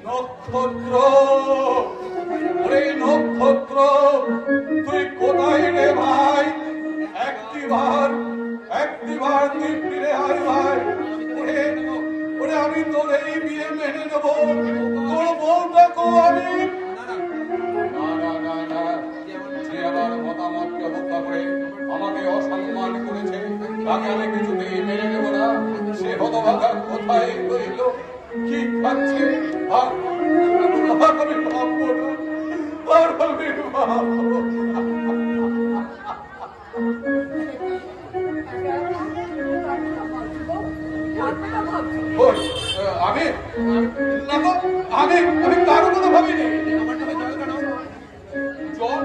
নক্ষত্র, ওরে নক্ষত্র, তুই কোথায় রে ভাই? একটিবার তুই ফিরে আয় ভাই। ওরে আমি তোর এই বিয়ে মেনে নেব, তোর বউটাকে আমি যে আমার মতামতকে হত্যা করে আমাকে অসম্মান করেছে তাকে আমি কিছুতেই মেনে নেব না। সে হতভাগা কোথায় রইল, কি খাচ্ছে, আমি ভাববো না, আর আমি ভাববো না। আমি না তো আমি কারো কথা ভাবিনি। জল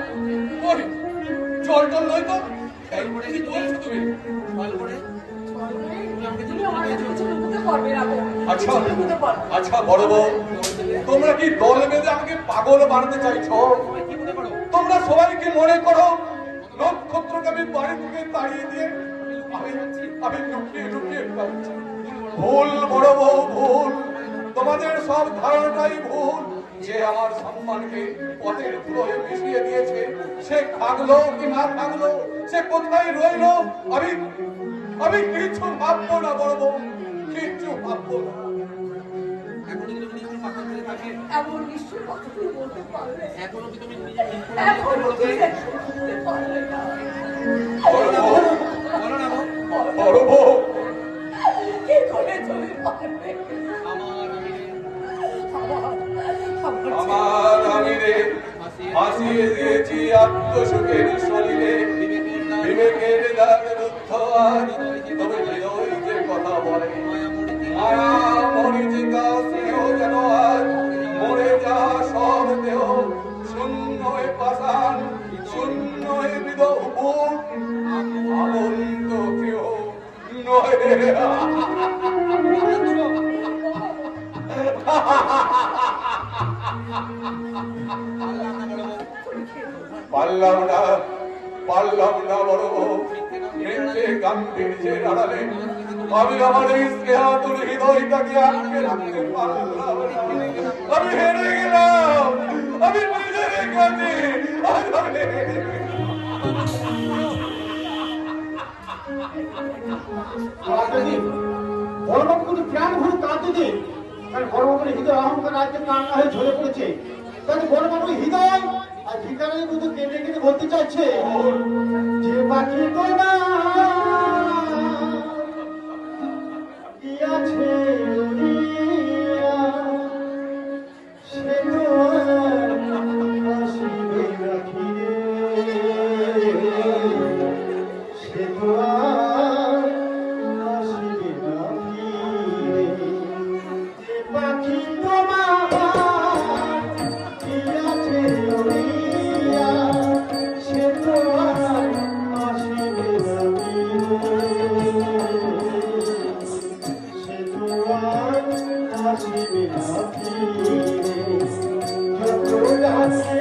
জল টল নয় তো, কি বলছো তুমি? আচ্ছা বড় বউ, তোমরা কি দল বেঁধে আমাকে পাগল বানাতে চাইছো? তোমরা সবাইকে মনে করো নক্ষত্রকে আমি বাড়ি থেকে তাড়িয়ে দিয়ে আমি লুকিয়ে লুকিয়ে খাচ্ছি। ভুল বড় বউ, ভুল। তোমাদের সব ধারণাটাই ভুল। যে আমার সম্মানকে পথের ধুলোয় মিশিয়ে দিয়েছে সে থাকলো কি না থাকলো, সে কোথায় রইল, আমি কিছু ভাববো না বড় বউ, কিছু ভাববো না। আমার আমিরে হাসিয়ে দিয়েছি আত্মসুখের শরীরে, বিবেকের দাগ রুদ্ধ আর তবে হৃদয় যে কথা বলে। মায়া মরিচিকা স্নেহ যেন আজ মরে যা সব দেহ, শূন্য পাষাণ, শূন্য বিদহ বুক, আমন্ত কেহ নয়। পারলাম না বড় মৃত্যে গাম্ভীর্যের আড়ালে আমি আমার এই স্নেহাতুর হৃদয়টাকে আটকে রাখতে পারলাম। আমি হেরে গেলাম, আমি নিজের কাছে বড়বাবু কিন্তু প্রাণ ভরে কাঁদতে দিন, কারণ বড়বাবুর হৃদয় অহংকার আজকে কান্না হয়ে ঝরে পড়েছে। তাহলে বড়বাবুর হৃদয় আর ঠিকানায় কিন্তু কেটে কেটে বলতে চাইছে যে বাকি তো না কি আছে সে তো আসিবে না ফিরে, সে তো আসিবে না ফিরে, যে পাখি তোমার কি আছে সে তো আসিবে না ফিরে, সে তো আসিবে না ফিরে, যত গাছে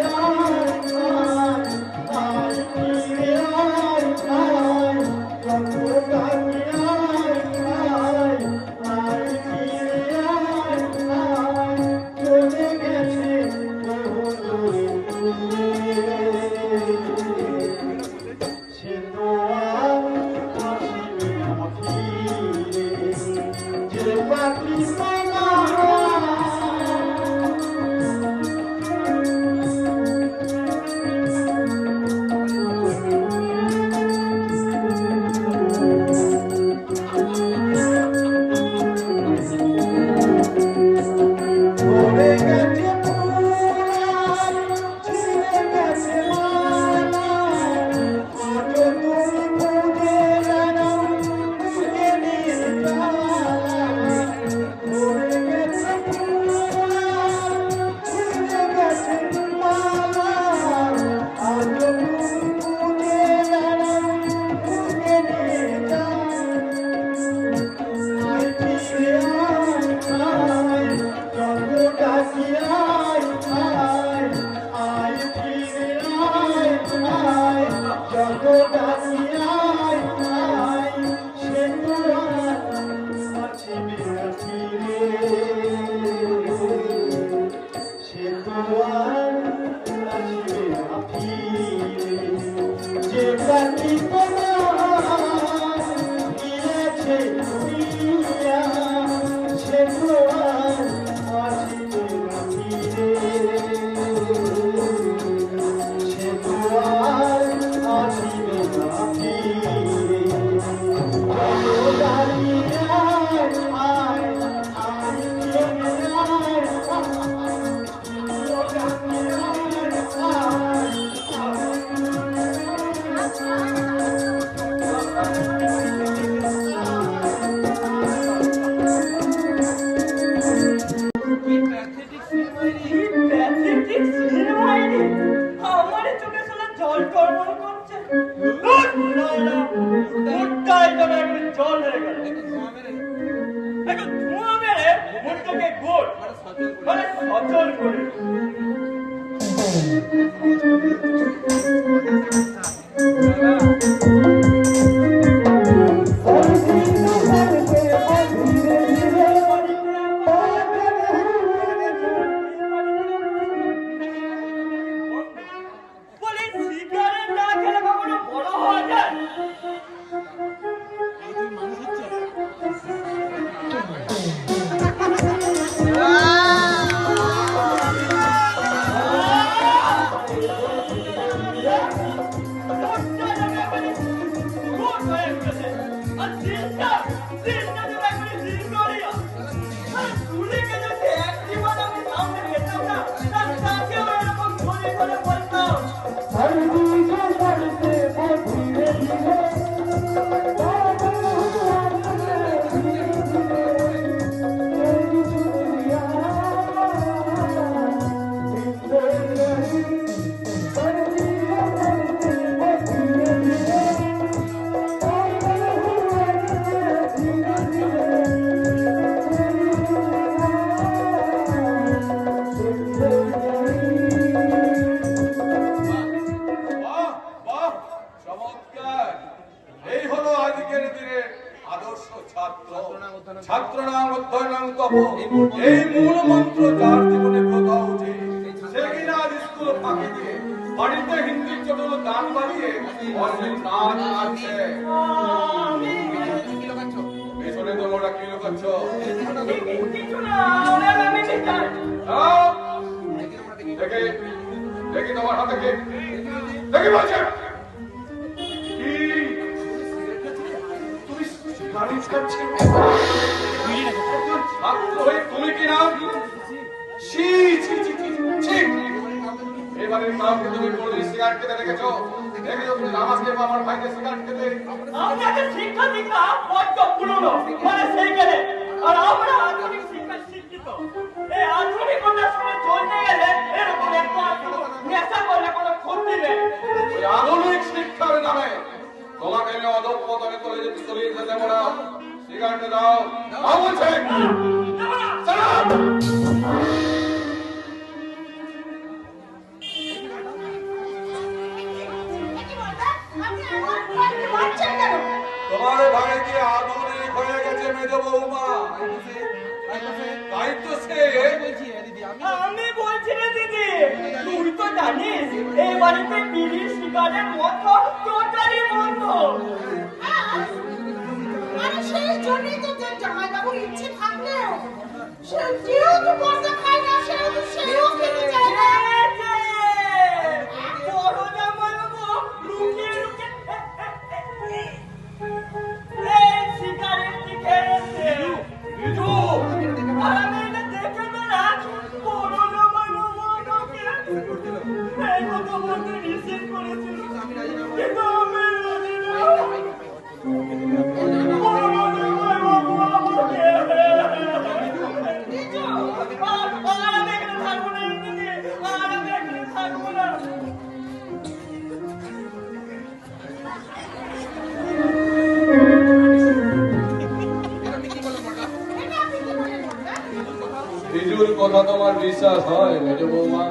কথা তোমার বিশ্বাস হয় মেজো বৌমা?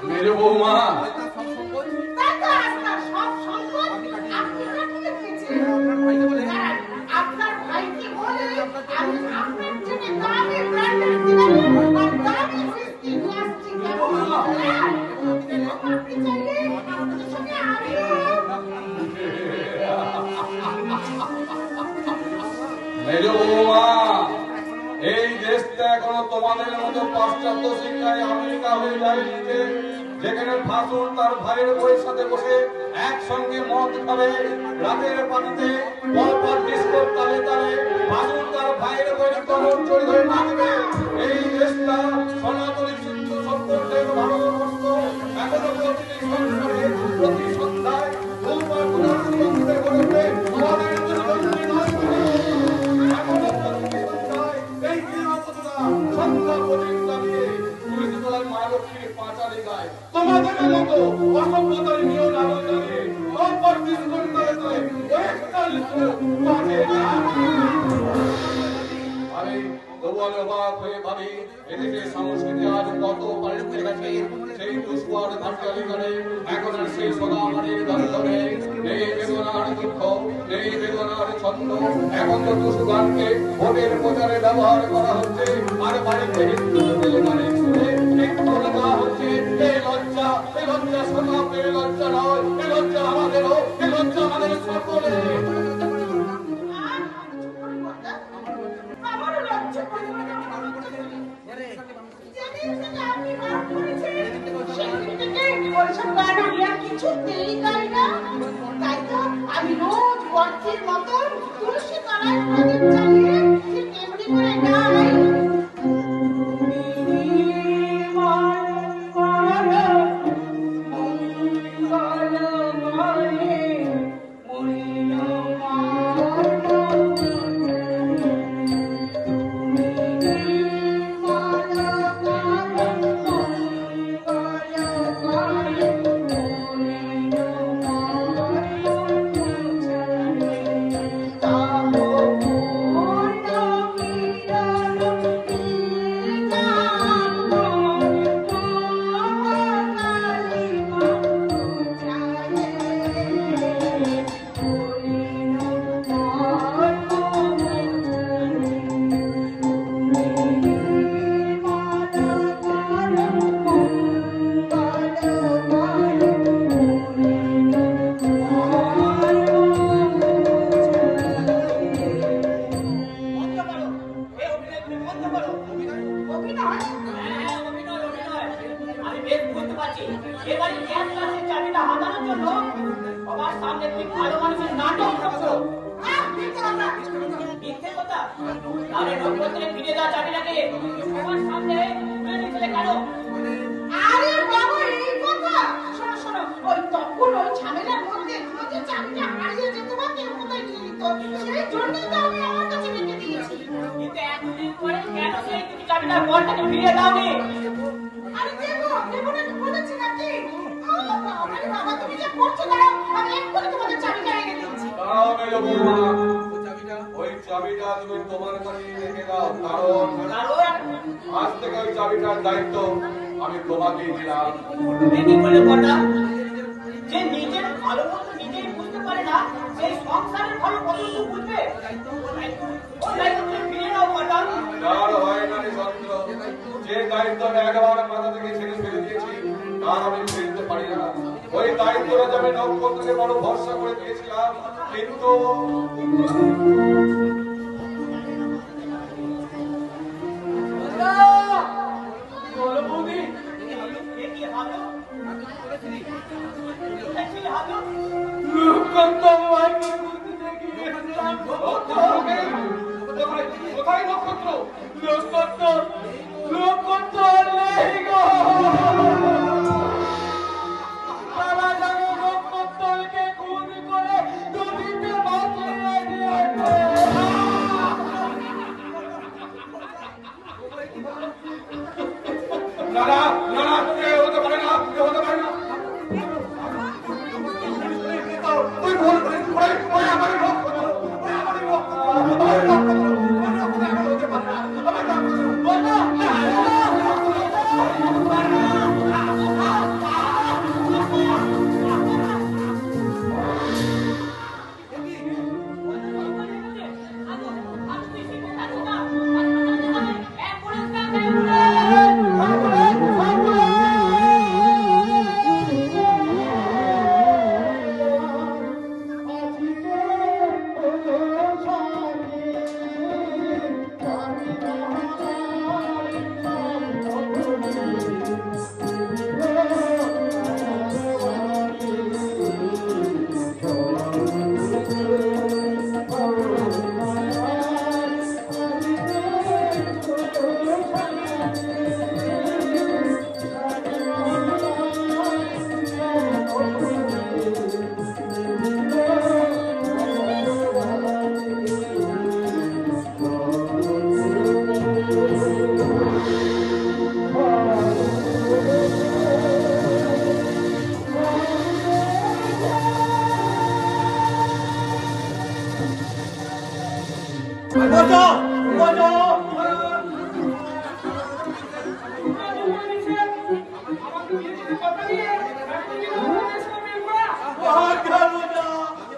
মেজো বৌমা এই দেশটা এখনো তোমাদের মতো পাশ্চাত্য শিক্ষায় আমেরিকা হয়ে যায়নি যে যেখানে ভাসুর তার ভাইয়ের বইয়ের সাথে বসে একসঙ্গে মদ খাবে, রাতের পানিতে পরপর ডিস্কো তালে তালে ভাসুর তার ভাইয়ের বইয়ের কমর চড়ি ধরে নাচবে। এই দেশটা সনাতনী সিন্ধু সভ্যতার ভারতবর্ষ এখনো প্রতিটি সংসারে প্রতি সন্ধ্যায় ধূমপান করতে করতে তোমাদের দুর্গন্ধি নয় করে এখনো প্রতি সন্ধ্যায় এই গৃহবধূরা সন্ধ্যা প্রদীপ জ্বালিয়ে তুলসী তলায় মা লক্ষ্মীর পাঁচালি গায়। তোমাদের মতো অসভ্যতার নিয়ম আলো জ্বালিয়ে পরপর ডিস্কো তালে তালে আমি তবুও অবাক হয়ে ভাবি এদিকে সংস্কৃতি আজ কত পাল্টে গেছে। সেই দুষ্কর ভাটকালি করে এখন আর সেই সোনামানির দন্দনে নেই বেদনার দুঃখ, নেই বেদনার ছন্দ। এখন তো টুসু গানকে ভোটের প্রচারে ব্যবহার করা হচ্ছে, আর বাড়িতে হিন্দু গানে শুনে একটু লেখা হচ্ছে এই লজ্জা সোনা, এই লজ্জা নয়, এই লজ্জা আমাদেরও, এই লজ্জা আমাদের সকলে। আমি রোজ বর্ষের মতন তুলসী তলায় প্রদীপ জ্বালিয়ে তেমনি করে গাই। ওই চাবিটা তুমি তোমার কাছে রেখে দাও, কারণ আজ থেকে ওই চাবিটার দায়িত্ব আমি তোমাকেই দিলাম। যে নিজের ভালো মতো নিজেই বুঝতে পারে না, সেই সংসারের ভালো কতটুকু বুঝবে? ফিরে নাও কথা। তার হয় না রে চন্দ্র, যে দায়িত্ব আমি একবার মাথা থেকে ছেড়ে ফেলে দিয়েছি তার আমি ফিরতে পারি না। ওই দায়িত্বটা আমি নক্ষত্রকে বড় ভরসা করে দিয়েছিলাম, কিন্তু কোথায় নক্ষত্র? না, এ হতে পারে না, এ হতে পারে না। তুই ভুল করিস, ওই আমারই নক্ষত্র, ওই আমারই নক্ষত্র, আমারই নক্ষত্র, ওই নক্ষত্র এখন হতে পারে না, আমার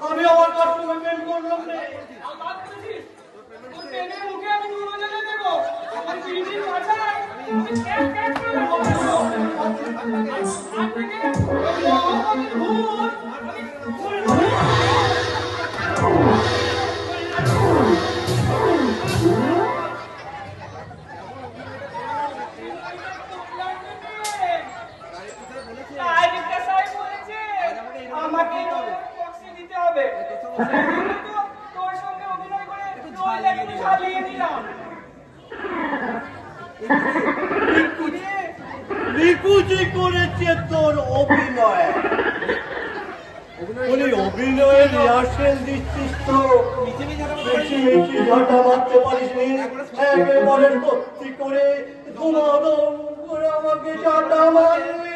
আমি আমার কাস্টমার মেন করলাম রে। আমাকে বক্সে দিতে হবে, তোর সঙ্গে অভিনয় করে তোর চালিয়ে দিলাম। নিকুচি করেছে তোর অভিনয়। অভিনয়ের রিহার্সেল দিচ্ছিস তো বেশি বেশি ঝাঁটা মারতে পারিস নি, একেবারে সত্যি করে ধুমাধম করে আমাকে ঝাঁটা মারবি।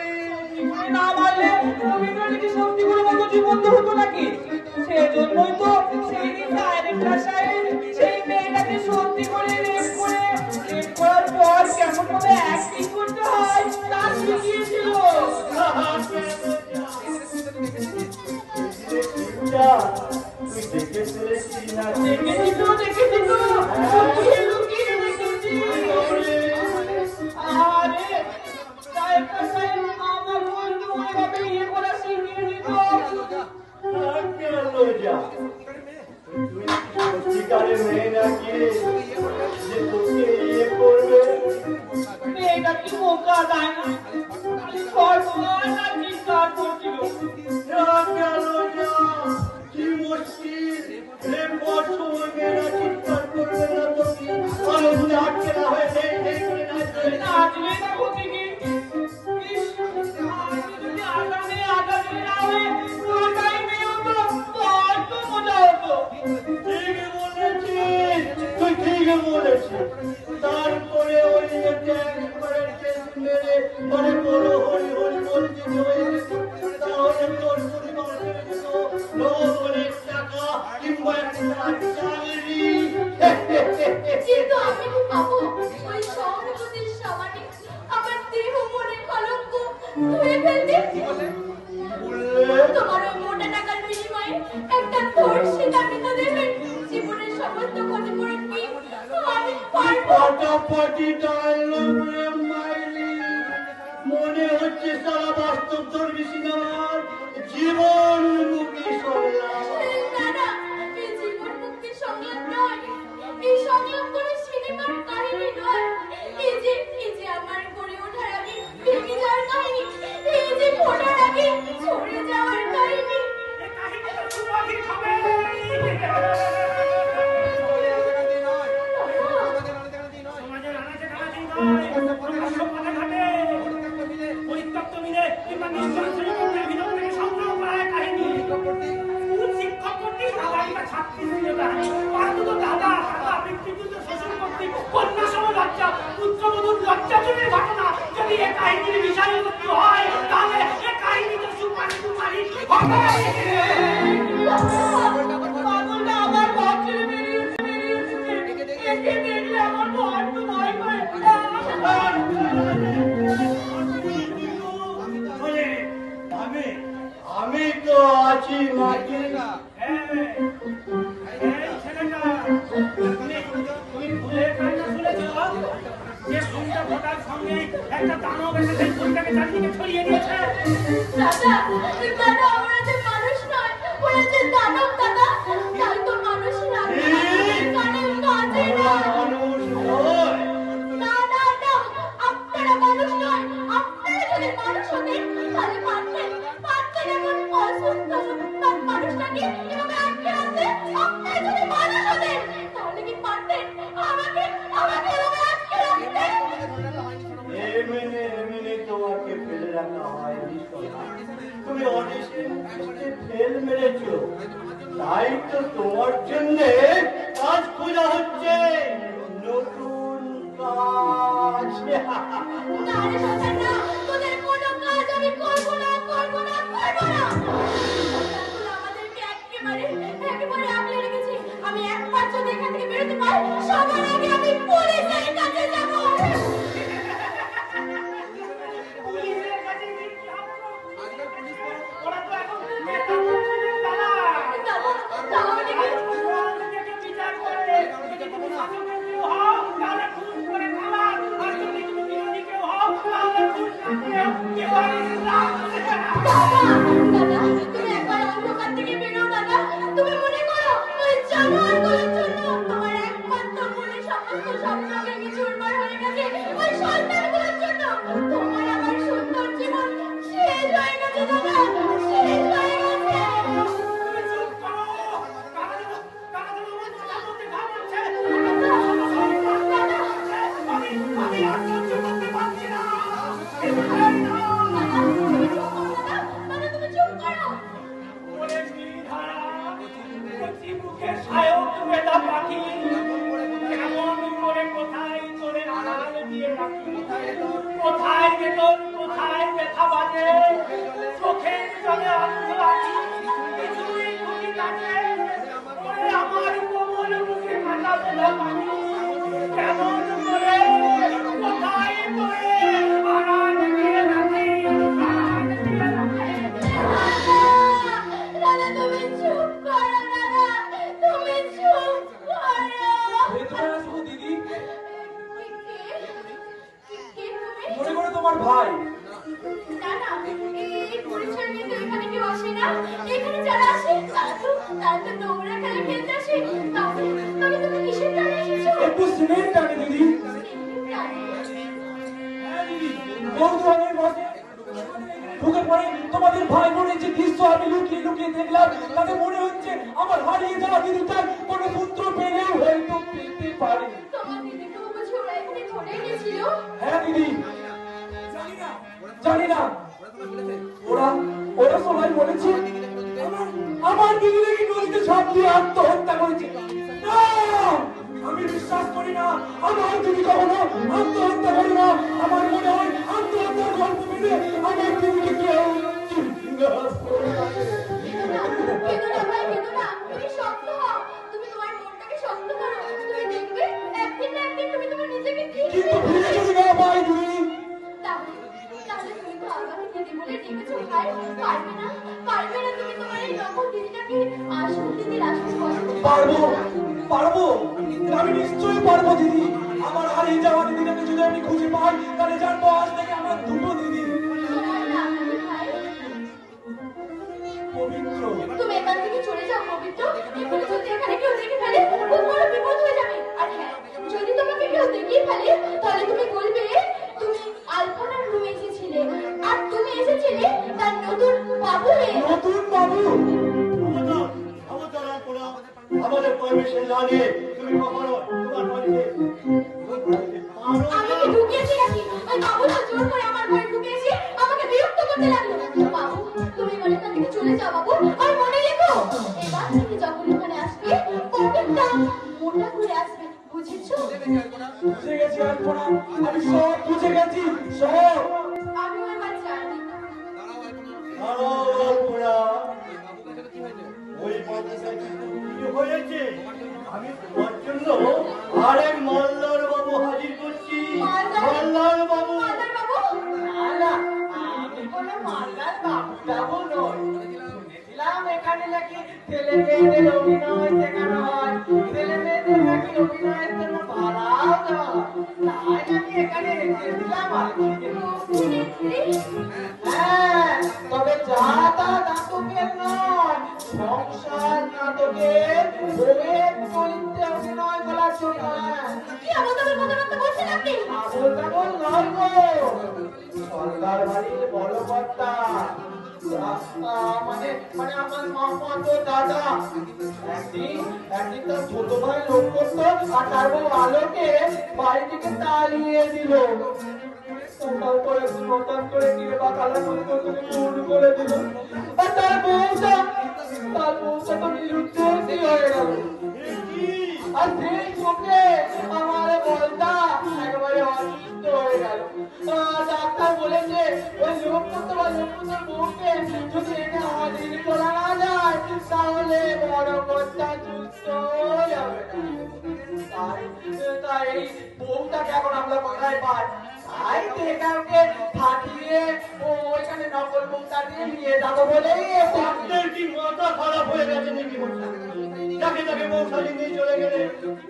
না মারলে রবীন্দ্র কি সত্যি করে বলতো জীবন্ত হতো নাকি? সেজন্যই তো সেই দিন ডাইরেক্টর সাহেব সেই মেয়েটাকে সত্যি করে রেপ করার পর কেমন ভাবে অ্যাক্টিং করতে হয় তা শিখিয়েছিল। দেখেছি তো লুকিয়ে লুকিয়ে দেখেছি। আরে ডাইরেক্টর সাহেব আমার বন্ধু ওইভাবে ইয়ে করা শিখিয়ে দিত। মেয়েটা কি বোকা তাই না? খালি সর্বনাশ আর চিৎকার করছিল। কি মুশকিল, চিৎকার করবে না তো কি আনন্দে আটকে না হয়ে নাচলে না ক্ষতি কি? ইস, আজকে যদি আগামী না হয়ে পুরোটাই মেয়ে হতো, বড্ড মজা হতো। ঠিক বলেছিস, তুই ঠিক বলেছিস। তারপরে ওই একবারে মেরে মানে বড় হরি হরি বলতে হয়ে গেছে, তাহলে তোর পরিবার ছেড়ে দিত অনেক টাকা কিংবা একটা চাকরি। কিন্তু আমি কি পাবো ওই সহানুভূতির সামানে আমার দেহ মনে কলঙ্ক ধুয়ে ফেলতে? তোমার ওই মোটা টাকার বিনিময়ে একটা ধর্ষিত আমিতা দেবেন জীবনের সমস্ত ক্ষতিপূরণ কি আমি পারবো? পাটাপাটি ডায়লগ রে মাইলি, মনে হচ্ছে সারা বাস্তব ধর্মী সিনেমার জীবন মুখী সংলাপ। না না, এই জীবন মুক্তির সংলাপ নয়, এই সংলাপ কোনো সিনেমার কাহিনী নয়। এই যে আমার গড়ে ওঠার আগে ভেঙে যাওয়ার কাহিনী, এই যে ফোটার আগে ছড়ে যাওয়ার কাহিনী। পরিত্যক্ত মিলে কিংবা নিশ্চয় ভিতর থেকে সংগ্রহ করা হয় কাহিনী। স্কুল শিক্ষক কর্তৃক দাদা ছাত্রী দাদা ব্যক্তিগত শোষণ কর্তৃক কন্যা সম লজ্জা পুত্রবধূর লজ্জাজনের ঘটনা যদি এ কাহিনীর বিষয়বস্তু হয়, তাহলে এ কাহিনী তো সুপারি হবে। পাগলটা আমার ঘর ছেড়ে বেরিয়েছে। একে দেখলে আমার বড্ড ভয় করে। আমি তো আছি মাটি। দাদা ওরা যে মানুষ নয়, ওরা যে দানব দাদা। তাই তো মানুষ কানে কাজে না। না না না, আপনারা মানুষ নয়। আপনারা যদি মানুষ হতেন তাহলে পারতেন এমন অসুস্থ মানুষটাকে এভাবে আটকে রাখতে। আপনারা যদি মানুষ হতেন তাহলে কি পারতেন আমাকে এভাবে আটকে রাখতে? এমনি তোমাকে ফেলে রাখা হয়নি সোনা। তুমি অডিশন ফেল মেরেছো, তাই তো তোমার জন্য কাজ খোঁজা হচ্ছে, নতুন কাজ। আছে না রে সন্তান না, তোদের কোনো কাজ আমি করবো না, করবো না, করবো না। সন্তানগুলো আমাদেরকে একেবারে আগলে রেখেছে। আমি একবার যদি এখান থেকে বেরোতে পারি, সবার আগে আমি পুলিশের কাছে যাবো। পুলিশের কাছে কি যাবো? ওরা তো এখন নেতা মন্ত্রীদের তারা। যাবো, যাবো দেখি। ওরা নিজেকে বিচার করে। যদি তুমি শাসকের কেউ হও, তাহলে খুন করে খাবার। আর যদি তুমি বিরোধী কেউ হও, তাহলে খুন না করেও কেউ আর ইসলাম করে না। দাদা, তুমি একবার অন্ধকার থেকে বেরো দাদা। তুমি মনে করো ওই জানোয়ারগুলোর জন্য তোমার একমাত্র মনে সমস্ত স্বপ্ন ভেঙে চুরমার হয়ে গেছে। ওই সন্তানগুলোর জন্য তোমার আমার সুন্দর জীবন শেষ হয়ে গেছে দাদা, শেষ হয়ে গেছে। তুমি চুপ করো। কারা যেন আমার কথা বলতে ঘাবড়াচ্ছে। আমি আর সহ্য করতে পারছি না। দাদা, তুমি চুপ করো। ওরে গিরিধারা, কচি মুখে সায়ক মেধা পাখি, কেমন করে কোথায় তোরে আড়াল দিয়ে রাখি। কোথায় বেতন, কোথায় ব্যথা বাজে, চোখের জলে অন্ধ আছি, কিছুই খুঁটি কাটে। ওরে আমার কোমল মুখে কাটা মেধা পাখি, কেমন করে কোথায় তোরে আড়াল দিয়ে রাখি, আড়াল দিয়ে রাখি। দাদা, তুমি চুপ করো দাদা, তুমি চুপ করো। ভেতরে আসবো দিদি, কে তুমি? মনে করে তোমার ভাই। না না, এই পরিচয় নিয়ে তো এখানে কেউ আসে না। এখানে যারা আসে তারা তো নোংরা খেলা খেলতে আসে। তবে তুমি কিসের টানে এসেছো? একটু সিমেন্ট টানে দিদি। হ্যাঁ দিদি, বৌদ্ধবাড়ির বসে ঢুকে পড়ে তোমাদের ভাই বোনের যে দৃশ্য আমি লুকিয়ে লুকিয়ে দেখলাম, তাতে মনে হচ্ছে আমার হারিয়ে যাওয়া দিদিটার কোনো পুত্র পেলেও হয়তো পেতে পারে। তোমার দিদিকেও বুঝি ওরা এখানে ধরে এনেছিল? হ্যাঁ দিদি, জানি না ওরা সবাই বলেছে আমার দিদি নাকি নদীতে ঝাঁপ দিয়ে আত্মহত্যা করেছে। না, আমি বিশ্বাস করি না আমার দিদি কখনো আত্মহত্যা করে না। আমার মনে হয় আত্মহত্যার গল্প পেলে আমার দিদিকে কেউ জিজ্ঞাসা করে না। কেঁদো না, কেঁদো না ভাই, কেঁদো না। তুমি শক্ত হও, তুমি তোমার মনটাকে শক্ত করো। তুমি দেখবে একদিন না একদিন তুমি তোমার নিজেকে ঠিক কিন্তু ফিরে যদি না পাই দিদি, তাহলে তুমি তো আমাকে দিদি বলে ডেকেছো ভাই। পারবে না, পারবে না তুমি তোমার এই নকল দিদিটাকে আসল দিদির আসল বসাতে? পারবো, আমি নিশ্চয়ই পারবো দিদি। আমার হারিয়ে যাওয়া দিদিটাকে যদি আমি খুঁজে পাই, তাহলে জানবো আজ থেকে আমার দুটো দিদি। তোমার নাম কি ভাই? পবিত্র। তুমি এখান থেকে চলে যাও পবিত্র। এখানে যদি এখানে কেউ দেখে ফেলে খুব বড় বিপদ হয়ে যাবে। আর হ্যাঁ, যদি তোমাকে কেউ দেখিয়ে ফেলে তাহলে তুমি বলবে তুমি আলপনার রুমে এসেছিলে আর তুমি এসেছিলে তার নতুন বাবু হয়ে। নতুন বাবু? আমাদের পারমিশন না নিয়ে তুমি কখনো তোমার বাড়িতে আমি কি ঢুকিয়েছি নাকি? ওই বাবুটা জোর করে আমার ঘরে ঢুকে এসে আমাকে বিরক্ত করতে লাগলো। বাবু, তুমি এবার এখান থেকে চলে যাও বাবু। আর মনে রেখো, এবার থেকে যখন এখানে আসবে পকেটটা মোটা করে আসবে, বুঝেছো? বুঝে গেছি আলপনা, আমি সব বুঝে গেছি, সব। আমি এবার জানি। ওই মাদ্রাসায় কি হয়েছে? আমি তোমার জন্য আরেক মাল্লার বাবু হাজির করছি। মাল্লার বাবু। মাদার বাবু, আমি কোনো মাল্লার বাবু নই। শুনেছিলাম এখানে নাকি ছেলে মেয়েদের অভিনয় শেখানো হয়, ছেলে মেয়েদের নাকি অভিনয়ের জন্য ভাড়াও দেওয়া হয়। তাই আমি এখানে এসেছিলাম আর কি। হ্যাঁ, তবে যা তা নাটকের নয়, সংসার নাটকের বউয়ের চরিত্রে অভিনয় করার জন্য। কি আবল-তাবল কথাবার্তা বলছেন আপনি? আবল-তাবল নয় গো, সরকার বাড়ির বড় কর্তা, মানে আমার মামাতো দাদা একদিন তার ছোট ভাই লোক করতো আর তার বউ আলোকে বাড়ি থেকে তাড়িয়ে দিল। তারপরে একদিন হঠাৎ করে গিয়ে বা কালা করে খুন করে দিল। আর তার বউটা তো নিরুদ্দেশই হয়ে গেল। আর সেই চোখে আমার বলটা একেবারে অসুস্থ হয়ে লোকপুত্র বউকে যদি এনে হাজির করা না যায় তাহলে বড় কর্তা যুক্ত যাবে না। তাই এই বউটাকে এখন আমরা কোথায় পাই? তাই কাউকে ফাটিয়ে ওইখানে নকল বউটা দিয়ে নিয়ে যাবো বলেই আপনার কি মাথা খারাপ হয়ে গেছে নাকি? যাকে তাকে বউ সাজিয়ে নিয়ে চলে গেলে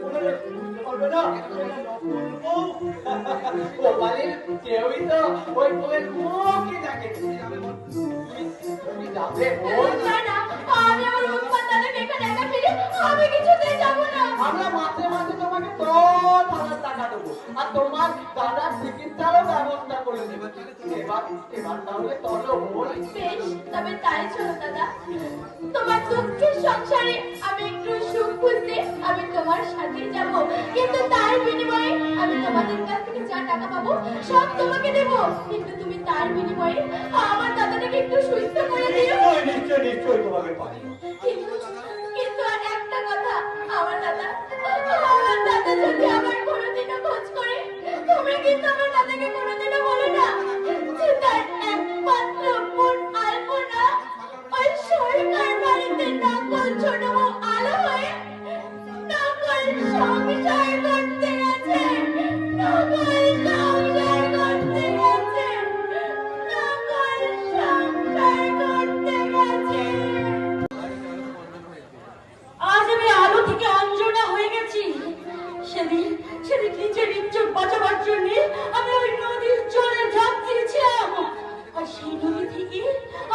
ওনারা বুঝতে পারবে না বউ। গোপালের কেউই তো ওই বউয়ের মুখই দেখে তুমি যাবে বল। না না, আমি আমার উৎপাত দাদাকে এখানে একা ফেলে আমি কিছুতেই যাবো না। আমরা মাসে মাসে তোমাকে 10,000 টাকা দেবো আর তোমার দাদার চিকিৎসারও ব্যবস্থা করে দেবো। এবার তাহলে চলো বল। বেশ, তবে তাই চলো দাদা। তোমার দুঃখের সংসারে আমি একটু সুখ খুঁজতে আমি তোমার সাথে যাব, কিন্তু তার বিনিময়ে আমি তোমাদের কাছ থেকে যা টাকা পাবো সব তোমাকে দেবো, কিন্তু তুমি তার বিনিময়ে আমার দাদাটাকে একটু সুস্থ করে দিও। নিশ্চয় নিশ্চয় তোমাকে পারি। কিন্তু কিন্তু আর একটা কথা, আমার দাদা যদি আমার কোনোদিনও খোঁজ করে, তুমি কিন্তু আমার দাদাকে কোনোদিনও বলো না যে তার একমাত্র বোন আলপনা ওই সরকার বাড়িতে নকল ছোট বউ আলো হয়ে নকল সংসার করতে গেছে, নকল সংসার করতে গেছে, নকল সংসার করতে গেছে। আজ আমি আলো থেকে অঞ্জনা হয়ে গেছি। সেদিন নিজের ইজ্জত বাঁচাবার জন্য আমি ওই নদীর জলে ঝাঁপ দিয়েছিলাম, আর সেই নদী থেকে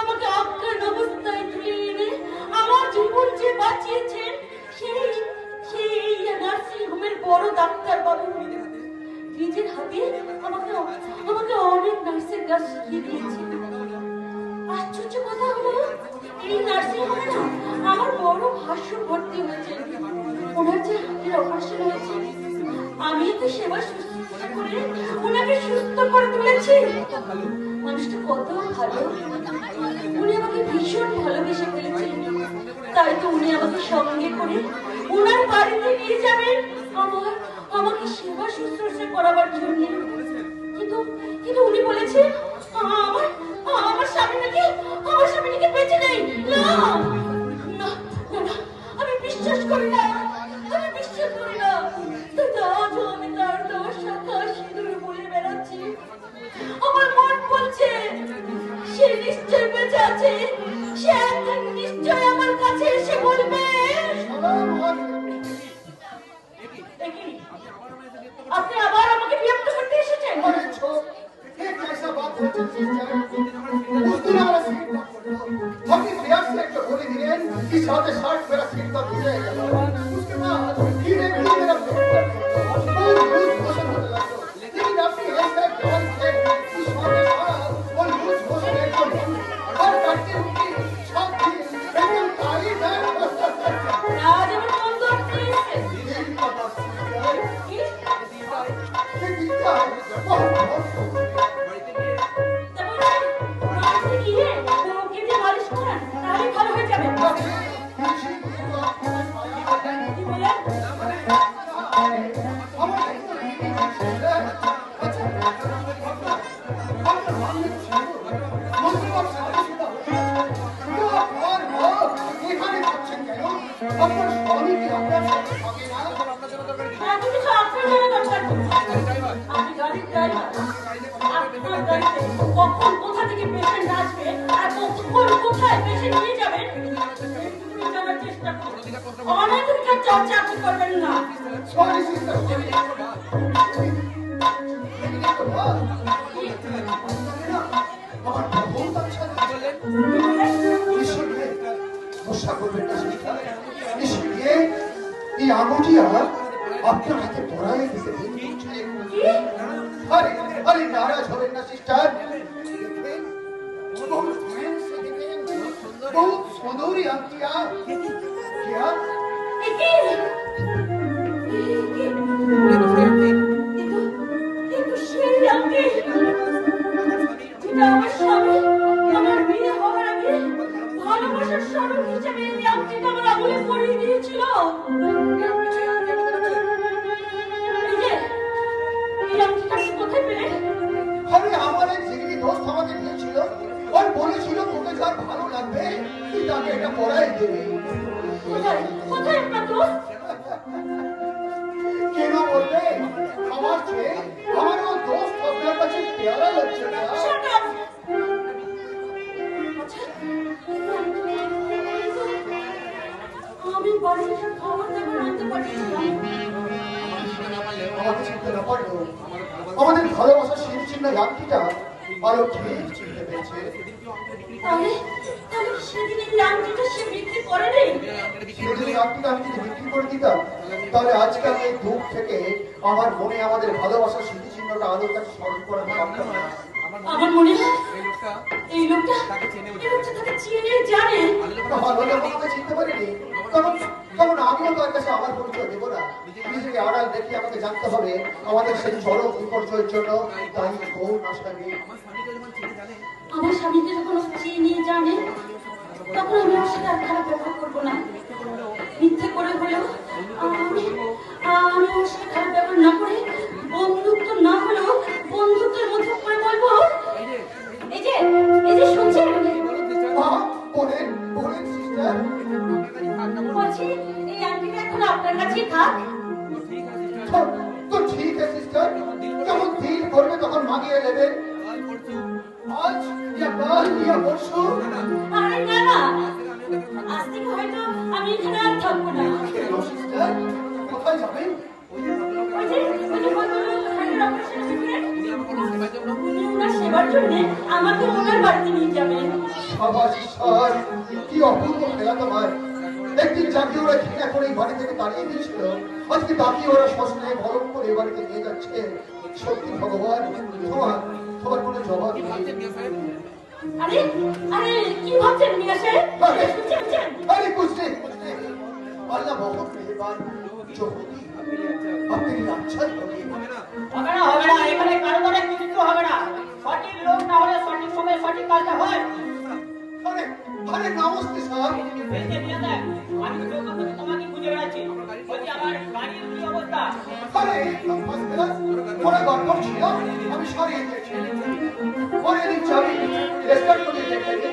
আমাকে অজ্ঞান অবস্থায় তুলে এনে আমার জীবন যে বাঁচিয়েছেন সেই নার্সিং হোমের বড় ডাক্তার বাবু নিজের হাতে আমাকে অনেক নার্সের কাজ শিখিয়ে দিয়েছে। আশ্চর্য কথা হলো, এই নার্সিং হোমে না আমার বড় ভাসুর ভর্তি হয়েছে। ওনার যে হাতের অপারেশন হয়েছে, আমি তো সেবা শুশ্রূষা করে ওনাকে সুস্থ করে তুলেছি। মানুষটা কত ভালো, উনি আমাকে ভীষণ ভালোবেসে ফেলেছেন। তাই তো উনি আমাকে সঙ্গে করে ওনার বাড়িতে নিয়ে যাবেন আমাকে সেবা শুশ্রূষা করাবার জন্য। কিন্তু উনি বলেছেন আমার স্বামী নাকি বেঁচে নেই। না না না, আমি বিশ্বাস করি না, আমি বিশ্বাস করি না। আজও আমি তার দেওয়া শাখা সিঁদুর বলে বেড়াচ্ছি। আমার মন বলছে সে নিশ্চয় বেঁচে আছে, সে একদিন নিশ্চয় আমার কাছে এসে বলবে। আপনি আবার আমাকে বিরক্ত করতে এসেছেন? আজ আমার মন ধরতে গিয়ে বউকে দিয়ে মালিশ করান, তাহলে ভালো হয়ে যাবে। কি বলেন? আপনার স্বামী কি আপনার সাথে থাকে না? এত কিছু আপনার জানা দরকার নেই। আপনি গাড়ির ড্রাইভার, আপনার গাড়িতে কখন কোথা থেকে পেশেন্ট আসবে আর কখন কোথায় পেশেন্ট নিয়ে যাবেন এইটুকুনি জানার চেষ্টা করুন। অনধিকার চর্চা আপনি করবেন না। সরি সিস্টার, আমার বহুত আচ্ছা ভরসা করবেন না সিস্টার। নিশ্চয়ই এই আঙুটিয়া আপনার হাতে পড়াই দিতে আরে আরে নারাজ হবেন না সিস্টার। बहुत सुंदरी आंटिया क्या কিন্তু সেই আগে যেটা আমার স্বামী আমার বিয়ে হওয়ার আগে ভালোবাসার স্মরণ হিসেবে এই আংটিটা আমার আঙুলে পরিয়ে দিয়েছিল। এই যে এই আংটিটা কোথায় পেলে? अरे हमारे जिगरी दोस्त আমাকে দিয়েছিল। দেবে। কোথায় কোথায় আপনার দোষ? কেন বলবে? আমার চেয়ে আমার ও দোস্ত আপনার কাছে পেয়ারা লাগছে না। Shut up! আচ্ছা, আমি বাড়িতে খাবার দাবার আনতে পারছিলাম। আমাকে চিনতে না পারলেও আমাদের ভালোবাসার স্মৃতিচিহ্ন লাঠিটা আরো ঠিক চিনতে পেরেছে। তাহলে তাহলে সেদিন এই লাঠিটা সে বিক্রি করেনি? যদি লাঠিটা আমি যদি বিক্রি করে দিতাম তাহলে আজকে আমি এই দুঃখ থেকে আমার মনে আমাদের ভালোবাসার স্মৃতিচিহ্নটা আলোর কাছে স্মরণ করাতে পারতাম না। আমার মনে হয় এই লোকটা তাকে চিনে জানে। ভালো যখন আমাকে চিনতে পারিনি তখন তখন আমিও তার কাছে আমার পরিচয় দেবো না। নিজেকে আড়াল দেখে আমাকে জানতে হবে আমাদের সেই চরম বিপর্যয়ের জন্য তাই কোন আশা নেই। আমার স্বামীকে যখন ও চিনে জানে তখন আমি ওর সাথে আর খারাপ ব্যবহার করবো না। মিথ্যে করে হলেও আমি ওর সাথে খারাপ ব্যবহার না করে বন্ধুত্ব না হলেও বন্ধুত্বের মধ্যে করে বলবো, এই যে শুনছেন? বলেন বলেন সিস্টার। বলছি এই আংটিটা এখন আপনার কাছেই থাক। তো ঠিক আছে সিস্টার, যখন দিল করবে তখন মাগিয়ে নেবেন। আজ ইয়া কাল ইয়া পরশু। আরে না না, আজ থেকে হয়তো আমি এখানে আর থাকবো না। কেন সিস্টার, কোথায় যাবেন? ওই যে ভদ্রলোক হার্টের অপারেশন হয়েছিলেন, উনি ওনার সেবার জন্য আমাকে ওনার বাড়িতে নিয়ে যাবেন। সাবাস ঈশ্বর, কি অপূর্ব খেলা তোমার। একদিন যাকে ওরা ঘৃণা করে এই বাড়ি থেকে তাড়িয়ে দিয়েছিল, আজকে তাকে ওরা শ্মশানে ভরণ করে এই বাড়িতে নিয়ে যাচ্ছে। সত্যি ভগবান, তোমার কোনো জবাব নেই। আরে আরে কি ভাবছেন মিয়া সাহেব? শুনছেন? আরে বুঝতে আল্লাহ বহুত মেহেরবান। জগতি আপনি রাচ্ছাই হবে। হবে না, এখানে কারো দ্বারা কিছু হবে না। সঠিক লোক না হলে সঠিক সময়ে সঠিক কাজটা হয়। আরে আরে নমস্তে স্যার। এই যে নিয়ে দেখ, আমি যখন থেকে তোমাকে খুঁজে বেড়াচ্ছি। বলছি আমার গাড়ির কি অবস্থা? আরে ওরা গড়বড় ছিল, আমি সরিয়ে দিয়েছি। ওর এদিক চাবি রেস্টার্ট করে দিয়েছি।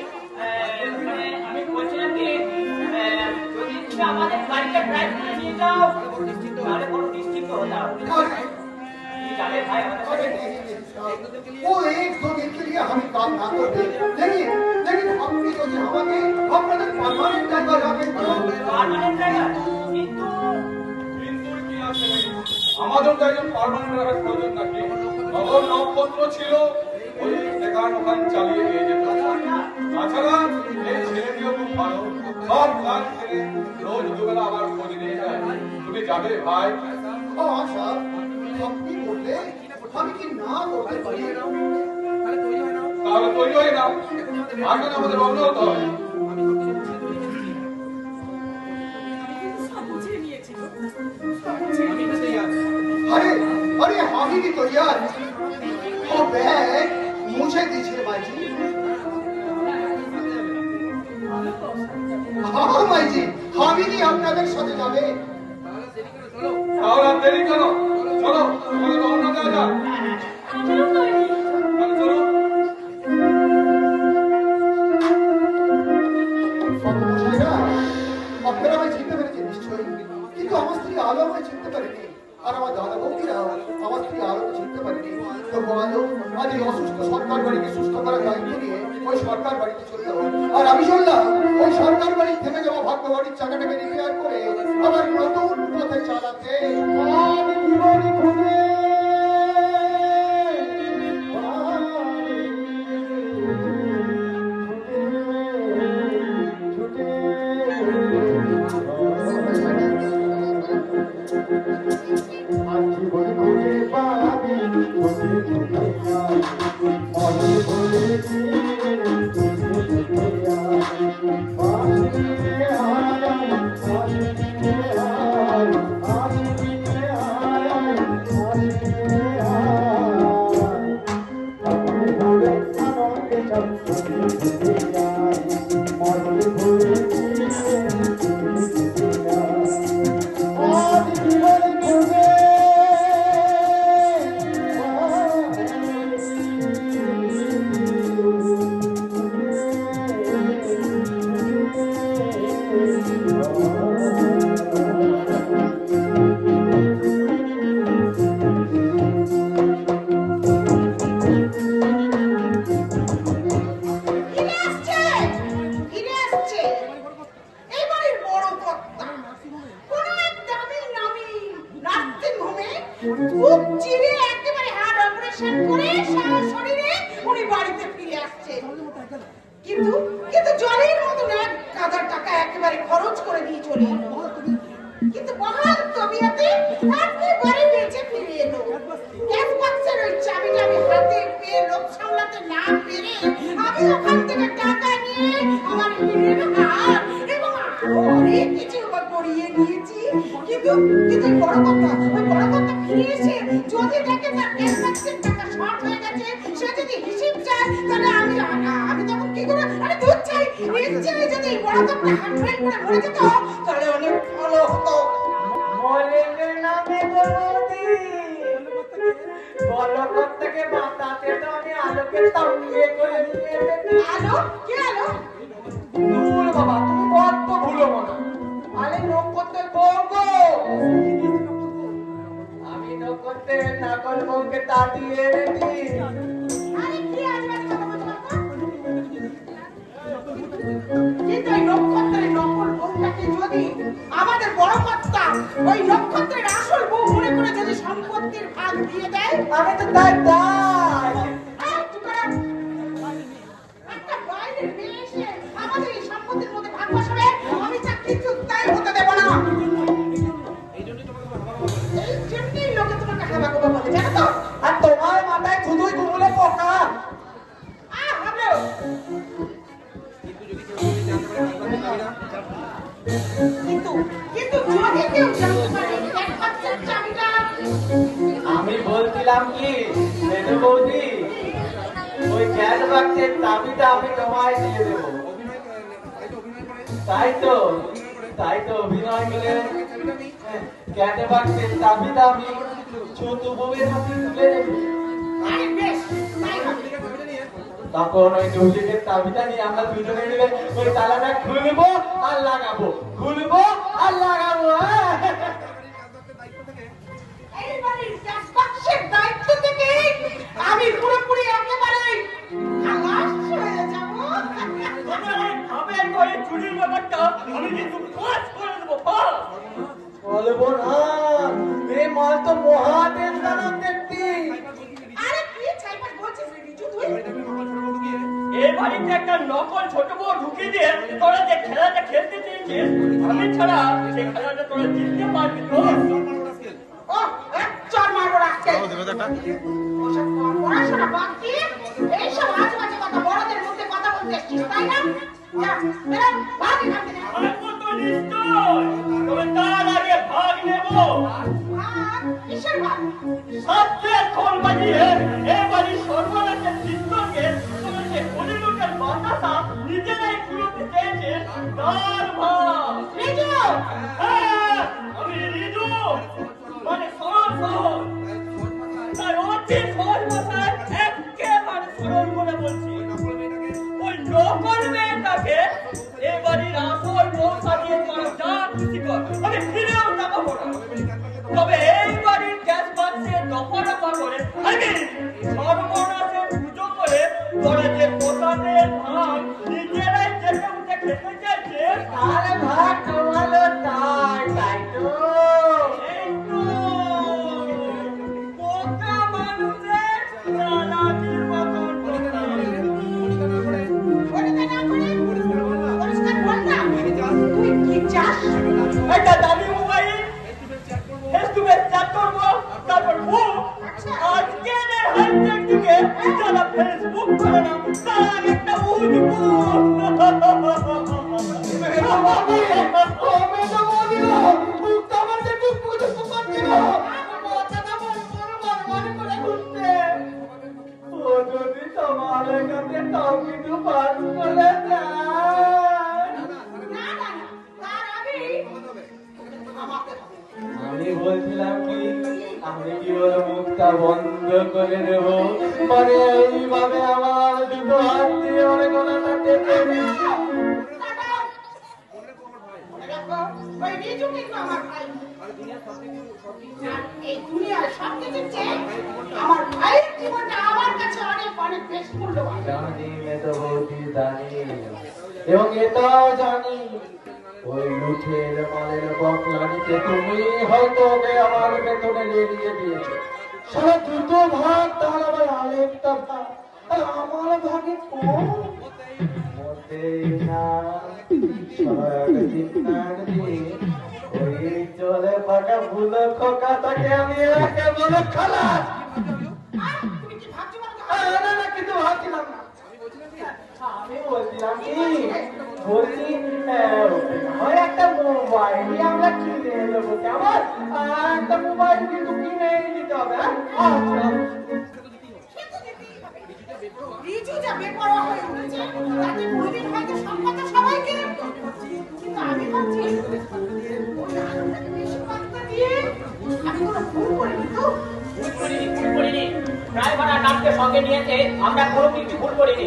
মানে আমি বলছিলাম কি, যদি তুমি আমাদের গাড়িটা ড্রাইভ করে নিয়ে যাও তাহলে বড় নিশ্চিন্ত হতাম। जाने भाई अरे वो एक दो दिन के लिए हम काम ना करते, लेकिन अपनी जो हमारे अपने परमानेंट जाएगा जाके परमानेंट जाएगा কিন্তু কি আছে আমাদের তো একজন পার্মানেন্ট রাখার প্রয়োজন নাকি? তখন নক্ষত্র ছিল ওই দেখান ওখান চালিয়ে নিয়ে যেত। তাছাড়া এই ছেলেটিও খুব ভালো, সব কাজ ছেড়ে রোজ দুবেলা আমার খোঁজ নিয়ে যায়। তুমি যাবে ভাই? हाँ सर, আপনি বললে আমি কি না করতে পারি? তাহলে তৈরি হয় না, আগে আমাদের রওনা হতে হবে। अरे अरे हामी भी तो यार वो बैग मुझे दीजिए भाई जी। हाँ भाई जी, हामी भी আপনাদের সাথে যাবে। তাহলে আর দেরি কেন? চলো আমাদের রওনা দেওয়া যাক। আমিও তৈরি। তাহলে চলো। আপনারা আমায় চিনতে পেরেছেন নিশ্চয়ই, কিন্তু আমার স্ত্রী আলো আমায় চিনতে পারেনি, আর আমার দাদা বৌদিরাও আমার স্ত্রী আলোকে চিনতে পারেনি। তো আলো আজ এই অসুস্থ সরকার বাড়িকে সুস্থ করার দায়িত্ব নিয়ে ওই সরকার বাড়িতে চলে যাবো, আর আমি চললাম ওই সরকার বাড়ি থেমে যাওয়া ভাগ্য বাড়ির চাকাটাকে রিপেয়ার করে আবার নতুন পথে চালাতে। আমি জীবনী খুঁজে অপারেশন করে শরীরে উনি বাড়িতে ফিরে আসছেন। কিন্তু কিন্তু জলের মতন এক গাদা টাকা একেবারে খরচ করে দিয়ে চলে এলো। কিন্তু বহাল তবিয়াতে একেবারে বেঁচে ফিরে এলো। গ্যাস বাক্সের ওই চাবিটা আমি হাতে পেয়ে লোক সামলাতে না পেরে আমি ওখান থেকে টাকা নিয়ে আমার হিরের হার এবং আরো অনেক কিছু করিয়ে নিয়েছি। কিন্তু কিন্তু ওই বড় কথা ফিরে এসে যদি দেখে তার গ্যাস বাক্সের টাকা শর্ট হয়ে গেছে, সে যদি হিসেব চায়, তাহলে আমি তখন কি করে? আরে দুধ চাই নিশ্চয়ই যদি বড় কথা হার্ট ফেল করে মরে যেত তাহলে অনেক ভালো হতো। মলের নামে বলদি বলকর্তাকে মাথাতে তো আমি আলোকে তাড়িয়ে করে দিয়ে আলো কে আলো? ভুল বাবা, তুমি বড্ড ভুলো মনে। আরে নক্ষত্রের বউ গো, আমি নক্ষত্রের নকল বউকে তাড়িয়ে এনেছি। আরে কি আজবাজে কথা বলছো বাবা? কিন্তু এই নক্ষত্রের নকল বউটাকে যদি আমাদের বড় কর্তা ওই নক্ষত্রের আসল বউ মনে করে যদি সম্পত্তির ভাগ দিয়ে দেয়, আমি তো তাই একটা বাইরের মেয়ে এসে আমাদের এই সম্পত্তির মধ্যে ভাগ বসাবে, আমি তা কিছুতেই হতে দেব না। এই জন্যই লোকে তোমাকে হাবাগোবা বলে, জানো তো? আর তোমার মাথায় শুধুই দুমুলে পোকা। হবে কিন্তু কিন্তু যদি কেউ জানতে পারে এক বাচ্চার চাবিটা, আমি বলছিলাম কি সেনু বৌদি, ওই গ্যাস বাক্সের চাবিটা আমি তোমায় দিয়ে দেবো। তাই তো অভিনয় করে গ্যাস বাক্সের চাবিটা আমি ছোট বউয়ের হাতে তুলে দেবো। আরে বেশ তাই হবে। তখন ওই ডুপ্লিকেট চাবিটা নিয়ে আমরা দুজনে মিলে ওই তালাটা খুলবো আর লাগাবো। এই বাড়ির গ্যাস বাক্সের দায়িত্ব থেকে আমি পুরোপুরি একেবারে খালাস হয়ে যাব। খাবেন করে চুরির ব্যাপারটা আমি কিন্তু পাস করে দেবো, পাস। বলবো না, এই মাল তো মহাদেশ দানব দেখতি। আরে কি ছাইপাস বলছিস রে রিজু তুই? এই বাড়িতে একটা নকল ছোট বউ ঢুকিয়ে দিয়ে তোরা যে খেলাটা খেলতে চেয়েছিস, আমি ছাড়া সেই খেলাটা তোরা জিততে পারবি তো? ও এক চর মারবো রাখতে। ওসব পড়াশোনা বাদ দিয়ে এইসব আজেবাজে কথা বড়দের মধ্যে কথা বলতে এসছিস, তাই না? যা বেরো, ভাগ এখান থেকে। ভাগবো তো নিশ্চয়, তবে তার আগে ভাগ নেবো। ভাগ? কিসের ভাগ? সবচেয়ে খোল বাজিয়ে এ বাড়ির সর্বনাশের চিত্তকে তোমরা যে কোটি লোকের বাতাসা নিজেরাই কুড়োতে চেয়েছে তার ভাগ। রিজু! হ্যাঁ, আমি রিজু, মানে সহজ। তাই অতি সহজ ভাষায় একেবারে সরল করে বলছি, ওই নকল মেয়েটাকে এ বাড়ির আসল বউ সাজিয়ে তোরা যা খুশি কর, আমি ফিরেও তাকাবো না। তবে এই বাড়ির গ্যাস বাক্সে দফা করে আমি সর্বনাশের পুজো করে তোরা যে পোতাদের ভাগ নিজেরাই চেপে উঠে খেতে চাইছে, আরে ভাগ তোমালো তাই তো। এই তো পোকা মানুষের চালাকির মতন কথা। ওটা না করে পরিষ্কার বল না, তুই কি চাস? একটা দামি mobile face to face chat করবো, তারপর আজকের হাইটেক যুগে যারা ফেসবুক করে না তারা একটা উঠবো। না না না, তার আগে আমাকে হবে। আমি বলছিলাম কি, আমি কি ওর মুখটা বন্ধ করে দেব, মানে এইভাবে আমার দুটো হাত দিয়ে অনেক ওনাটা টেপে দিচ্ছি। ওই রিজু কিন্তু আমার ভাই। আর এই দুনিয়ার সবকিছুর চেয়ে আমার ভাইয়ের জীবনটা আমার কাছে অনেক অনেক বেশি মূল্যবান। জানি মেতো বৌদি জানি, এবং এটাও জানি ওই লুঠের মালের বকলানিতে তুমি হয়তো ওকে আমার বেতনে লেলিয়ে দিয়েছো। সারা দুটো ভাগ, তার আবার আরেকটা ভাগ, আর আমার ভাগে কম মোটেই না। সারা একদিন ওই জলে ফাঁকা ভুলো খোকাটাকে আমি একে বলে খালাস। তুমি কি ভাবছো বলো তো? না না, কিন্তু ভাবছিলাম না। আমি বলছিলাম কি, বলছি ওই একটা মোবাইলই আমরা কিনে দেবো কেমন? আর একটা মোবাইল কিন্তু কিনে দিতে হবে। আচ্ছা রিজু যা বেপরোয়া হয়ে উঠেছে, তাতে কোনোদিন হয়তো সব কথা সবাইকে কিন্তু আমি ভাবছি ওই আলোটাকে বেশি পাত্তা দিয়ে আমি কোনো ভুল করিনি তো? ভুল করিনি। ড্রাইভার আর নামকে সঙ্গে নিয়েছে, আমরা কোনো কিছু ভুল করিনি।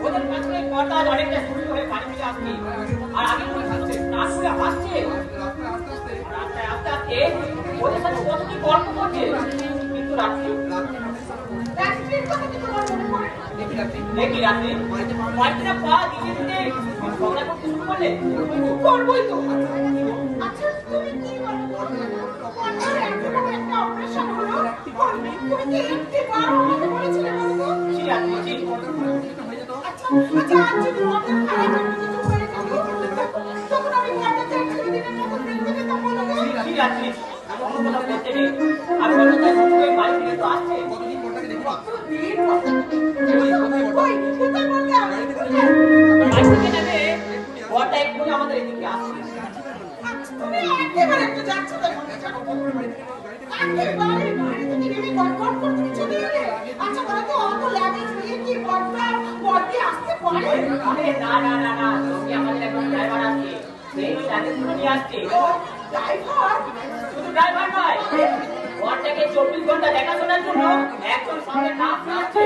ওদের কাছে কথা অনেকটা শুরু হয়ে বাড়ি থেকে আসছি, আর আগে করে খাচ্ছে, নাচ করে হাসছে, রাস্তায় আস্তে আস্তে ওদের সাথে কত কি গল্প করছে। কিন্তু রাত্রির কথা কি তোমার মনে পড়ে? দেখি রাত্রি বাড়িতে না পা দিতে দিতে ঝগড়া করতে শুরু করলে। করবোই তো। আচ্ছা তুমি কি বলো? তোমার এত বড় একটা অপারেশন হলো, তুমি কি একটিবার আমাকে বলেছিলে বলো তো? ছি রাত্রি, ছি। আচ্ছা আজ যদি মনের খারাপ একটা কিছু হয়ে যেত, তখন আমি ঘরটাতে একটা দিনের মতো দেখতে যেতাম বলো তো? ছি রাত্রি, এমন কোনো কথা বলতে নেই। আর বলতে চাই ওই বাড়ি থেকে তো আসছে। কতদিন ওই কোথায় বলতে বাড়ি থেকে নেবে ঘরটা এক্ষুনি আমাদের এদিকে আসছে। আচ্ছা তুমি একেবারে একটু যাচ্ছো তাই মনে হচ্ছে। একেবারে বাড়ি থেকে নেমে গড়গড় করতে চলে গেলে। আচ্ছা বলো তো অত লাগেজ নিয়ে কি বড়দি আসতে পারে? আরে না না না না, সঙ্গে আমাদের একজন ড্রাইভার আছে, সেই লাগেজগুলো নিয়ে আসছে। ড্রাইভার? শুধু ড্রাইভার নয়, ঘরটাকে 24 ঘন্টা দেখাশোনার জন্য একজন সঙ্গে নাম আছে।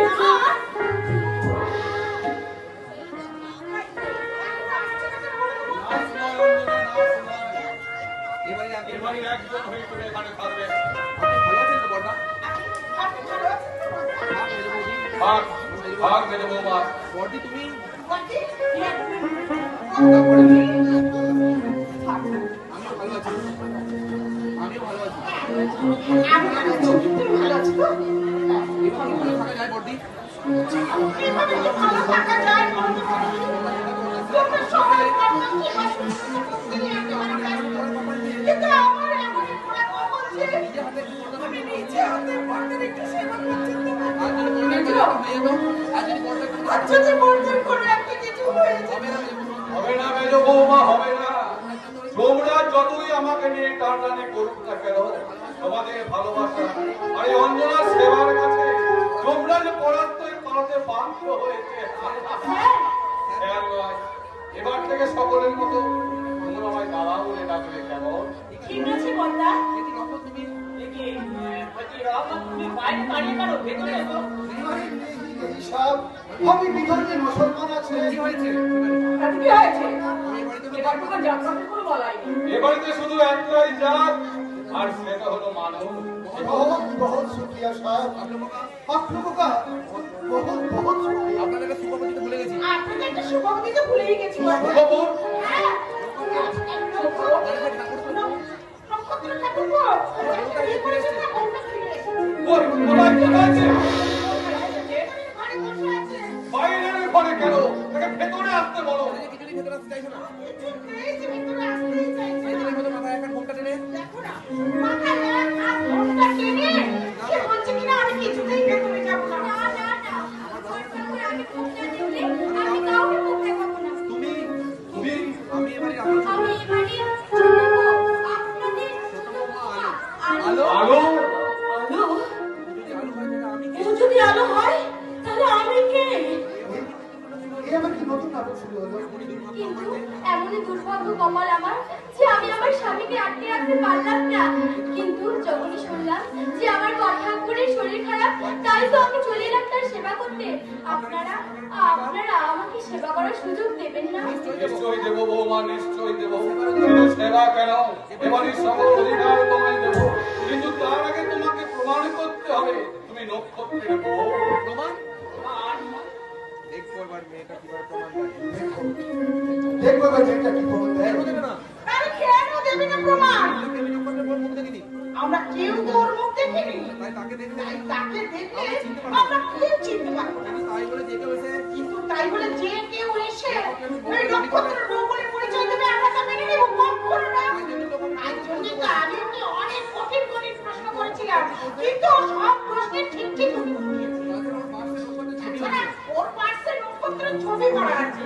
এবারে একজন হয়ে তুমি এখানে থাকবে। আপনি ভালো আছেন তো? ভাগ ভাগ মেরে বৌমা। বড়দি? আমি ভালো আছি। তুমি ভালো আছো তো? এভাবে কি ভালো থাকা যায় বলো তো? তোমরা সবাই ভাবছো কি অসুস্থতা করতে নিয়ে একেবারে ব্যস্ত। কিন্তু আমার এমন একটা কখন যে আমি নিজে হাতে বড়দের একটু সেবা করতে আর যদি বড়দের কোনো একটা কিছু হয়ে যাবে হবে না মেজো বৌমা, হবে না। তোমরা যতই আমাকে নিয়ে টানাটানি করুক না কেন, তোমাদের ভালোবাসা আর এই অঞ্জনার সেবার কাছে তোমরা যে পরাস্তই পালাতে বাধ্য হয়েছে। হ্যাঁ নয়, এবার থেকে সকলের মতো তোমরা আমায় দাদা বলে ডাকবে কেমন? ঠিক আছে বন্ধা। দেখি বলছি রহমত, তুমি বাইরে দাঁড়িয়ে কেন? ভেতরে এসো। এইসব আমি বিধর্মী মুসলমান আছে। কি হয়েছে? এবার তো যাত্রাতে কোনো বলাইনি। এ বাড়িতে শুধু একটাই জাত, আর সেটা হলো মানব। बहुत बहुत शुक्रिया साहब। आप लोगों का बहुत बहुत शुक्रिया। আপনাদের একটা সুখবর দিতে ভুলে গেছি। আপনাকে একটা সুখবর দিতে ভুলেই গেছি বড়দা। খবর? হ্যাঁ নক্ষত্র ঠাকুরপো এই করেছেন না কোনটা ফিরে কোথায় কোথায় আছে? ঘরে বসে আছে। বাইরের ঘরে কেন? তাকে ভেতরে আসতে বলো। কিছুদিন ভেতরে আসতে চাইছো না? এই যে ভিতরে আসতেই চাইছে এই না। জন্য মতো মাথায় একটা ঘোমটা টেনে দেখো না মাথায় এক হাত ঘোমটা টেনে সে বলছে কিনা আমি কিছুতেই ভেতরে যাবো না। না না না ঘর ঠাকুর আমি মুখটা দেখলে আমি কাউকে মুখ দেখাবো না। তুমি তুমি আমি এবারে আপনার আমি এবারে ছোট বউ, আপনাদের ছোট বৌমা। আলো আলো আলো? যদি আলো হয় তাহলে আমি ও যদি আলো হয় তাহলে আমি কে? ये हमें की नতুন নাটক শুরু হলো। কিন্তু এমনই দুর্ভাগ্য কপাল আমার যে আমি আমার স্বামীকে আটকে রাখতে পারলাম না। কিন্তু যখনই শুনলাম যে আমার ঘর ঠাকুরের শরীর খারাপ, তাই তো আমি চলে এলাম তার সেবা করতে। আপনারা আমাকে সেবা করার সুযোগ দেবেন না? নিশ্চয়ই দেবো বৌমা, নিশ্চয়ই দেবো। শুধু সেবা কেন, এবারই সকল অধিকার তোমায় দেবো। কিন্তু তার আগে তোমাকে প্রমাণ করতে হবে তুমি নক্ষত্রের বউ। প্রমাণ দেখবো এবার মেয়েটা কিভাবে প্রমাণ দেয়। देखो भाई बेटा की बहुत है। দেখো দেবে না? আরে কেন দেবে না প্রমাণ? আমি নক্ষত্রের বউর মুখ দেখিনি। আমরা কেউ তো ওর মুখ দেখিনি, তাই তাকে দেখলে আমরা কেউ চিনতে পারবো না। কিন্তু তাই বলে যে কেউ এসে ওই নক্ষত্রের বউ বলে পরিচয় দেবে আমরা তা মেনে নেব কখনো না। তাই জন্য তো আমি ওকে অনেক কঠিন কঠিন প্রশ্ন করেছিলাম, কিন্তু ও সব প্রশ্নের ঠিক ঠিক উত্তর দিয়েছে। আচ্ছা, ওর পাশে নক্ষত্রের ছবি করা আছে।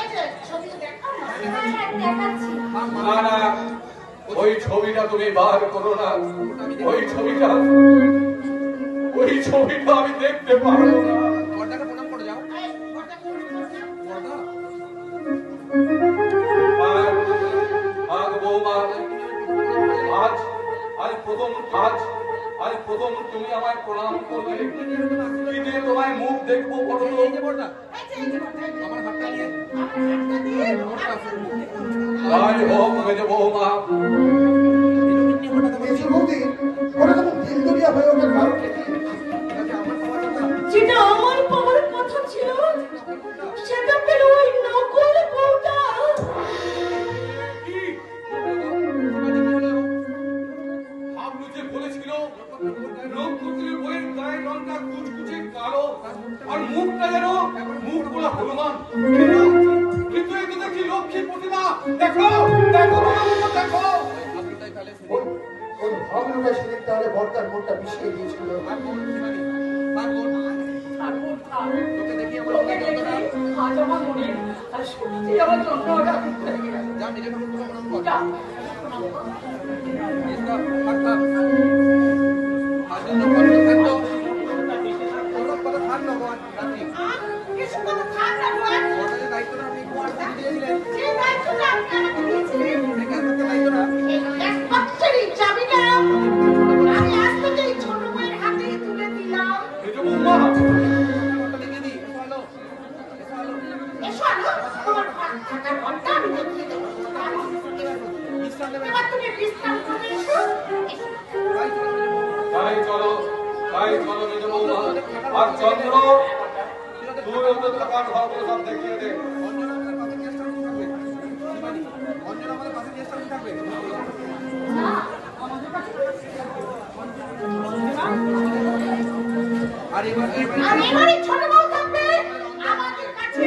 এই যে ছবিটা দেখাও না। হ্যাঁ, দেখাচ্ছি। না না, ওই ছবিটা তুমি বার করো না। ওই ছবিটা আমি দেখতে পারবো না। এই, ওটা কি করছো? বৌমা, আজ প্রথম তুমি আমায় প্রণাম করলে, কি দিয়ে তোমায় মুখ দেখবো বলো তো? এই যে আমার হাতটা দিয়ে তাই হোক মেজে বৌমা। যেটা আমার পাওয়ার কথা ছিল সেটা পেল ওই নকল বউটা। হাবলু যে বলেছিল নক্ষত্রের বইয়ের গায়ের রংটা কুচকুচে কালো আর মুখটা যেন মুখ বলা হনুমান, কিন্তু এই তো দেখি লক্ষ্মী প্রতিমা। দেখো দেখো দেখো, ওই ভাবলুটা সেদিন তাহলে ভর্তার মনটা মিশিয়ে দিয়েছিল। আজ আমার মনে আর সত্যি আমার যন্ত্রণাটা কিছু কথা থাক না বল। যে দায়িত্বটা আপনি আমাকে দিয়েছিলেন, এই এক বছরই চাবিটা আমি আজ থেকে এই ছোট বউয়ের হাতে তুলে দিলাম। মেজে বৌমা, এসো আলো, তোমার থাকার ঘরটা আমি দেখিয়ে দেবো। এবার তুমি বিশ্রাম করে এসো। তাই চলো মেজে বৌমা। আর চন্দ্র, তুই ওদের থাকার ঘরগুলো সব দেখিয়ে দে। আর এবারে ছোট বউ থাকবে আমাদের কাছে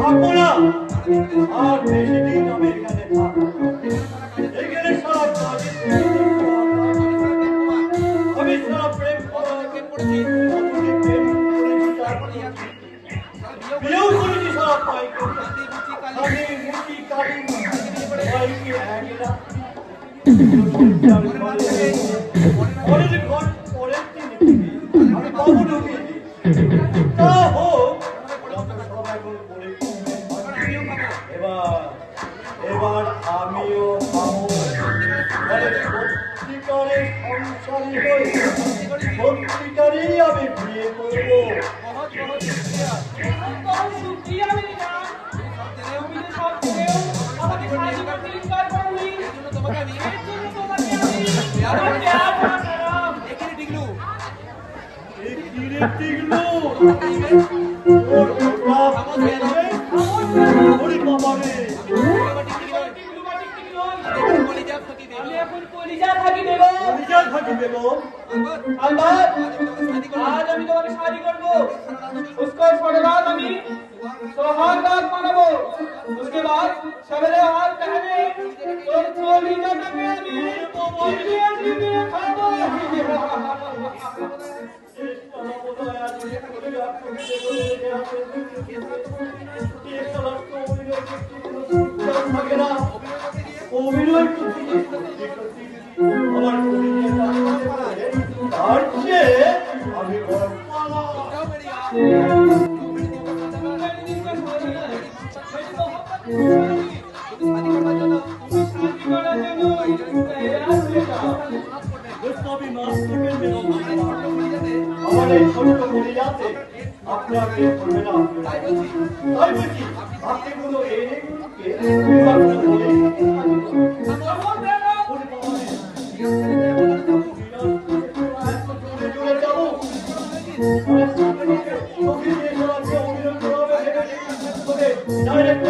আপনারা আর বেশি দিন আমেরিকাতে থাকবো না। এখানে সব আমি সব প্রেম করেছি, বিয়েও করেছি সব পাইকে। আমি মুচি কাটি পাইকে একলা পরের ঘর পরের দিন আমি বাবু ঢুকিয়ে দিই। তা হোক, সব এখন করে এবার আমিও খাবো। সত্যিকারের সংসারী হয়ে সত্যিকারেই আমি বিয়ে করবো। आज আমি তোমাকে শাদি করব, उसको छोड़े बाद আমি सोहाग रात मानबो। उसके बाद सवेरे हाथ पहने तो चोली जगह में जीविए खाबो। অভিনয় আমার তার চেয়ে আমি বরং আমার এই ছোট্ট মহিলাতে আপনি আপনি করবে না। তাই বলছি আপনি কোনো ডাইরেক্ট